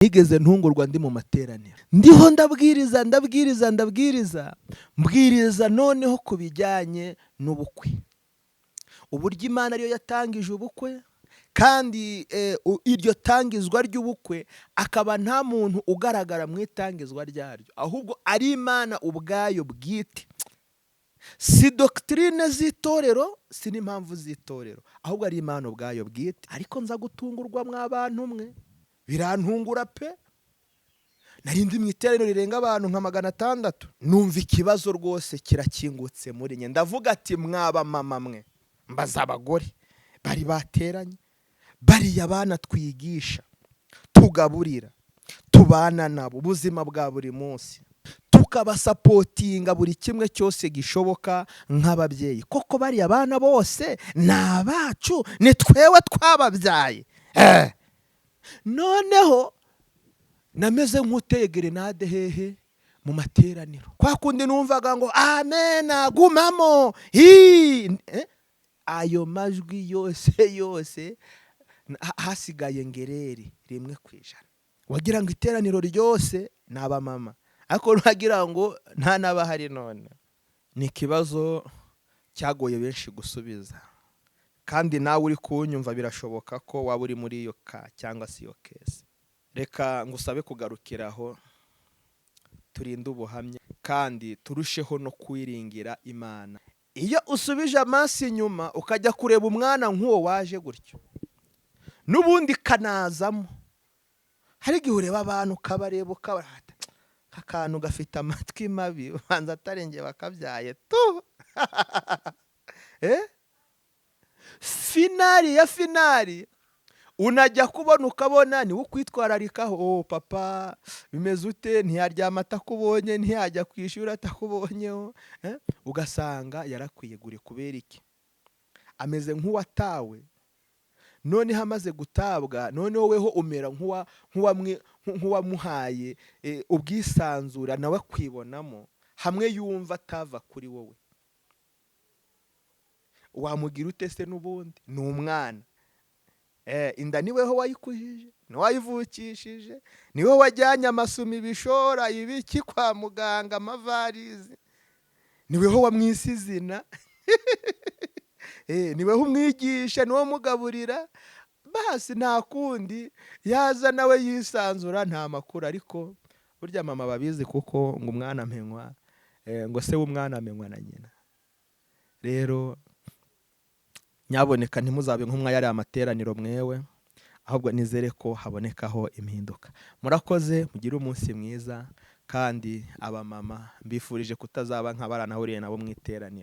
nigeze ntungurwa ndi mu materaniro ndiho mbwiriza noneho ku bijyanye n'ubukwe, uburyo Imana ariyo yatangije ubukwe, kandi iryo tangizwa ry'ubukwe akaba nta muntu ugaragara mu itangizwa ryaryo, ahubwo ari Imana ubwayo bwite. Si doctrine z'itorero, si n'impamvu z'itorero, ahubwo ari Imana ubwayo bwite. Ariko nza gutungurwa mw'abantu mwe, birantungura pe. Narindi mu iteraniro rirenga abantu nka 600, numva ikibazo rwose kirakingutse muri nye. Ndavuga ati mwaba mama mwe, mbaza abagore bari bateranye, bariya bana twigisha, tugaburira, tubana nabo ubuzima bwa buri munsi, tukabasapotinga buri kimwe cyose gishoboka nk'ababyeyi. Koko bariya bana bose ni abacu, ni twewe twababyaye. Noneho nameze nk'uteye grenade hehe mu materaniro, kwa kundi numvaga ngo amen agumamo, ayo majwi yose hasigaye ngereri 1%. Wagira ngo iteraniro ryose naba mama, ariko ntagira ngo nta nabahari. None ni ikibazo cyagoye benshi gusubiza, kandi nawe uri kunyumva birashoboka ko waba uri muri iyo cyangwa si iyo case. Reka ngusabe kugarukiraho, turinde ubuhamya kandi turusheho no kwiringira Imana. Iyo usubije amaso inyuma ukajya kureba umwana nk'uwo waje gutyo, n'ubundi kanazamo, hari igihe ureba abantu ukabareba ukabarata akantu gafite amatwi mabi, ubanza atarenge bakabyaye tu. Finali unajya kubona ukabona ni ukwitwararikaho, papa bimeze ute, ntiyaryama atakubonye, ntiyajya kwishura atakubonyeho, ugasanga yarakwiyegure kubera iki? Ameze nk'uwatawe. None hamaze gutabwa, none woweho umera nk'uwamuhaye ubwisanzura nawe kwibonamo, hamwe yumva atava kuri wowe. Wamugira ute se? N'ubundi ni umwana. Inda niweho wayikujije, niwayivukishije, niwe wajyanye amasumi, ibishora, ibiki kwa muganga, amavarizi, niweho wamwise izina. Niweho umwigisha, niwe mugaburira. Basi nta kundi yaza nawe yisanzura, nta makuru. Ariko burya mama babizi, kuko ngo umwana amenywa, ngo se w'umwana amenywa na nyina. Rero nyaboneka ntimuzabe nk'umwa yari amateraniro mwewe, ahubwo nizere ko habonekaho impinduka. Murakoze, mugire umunsi mwiza, kandi abamama mbifurije kutazaba nk'abaranahuriye nabo mu iteraniro.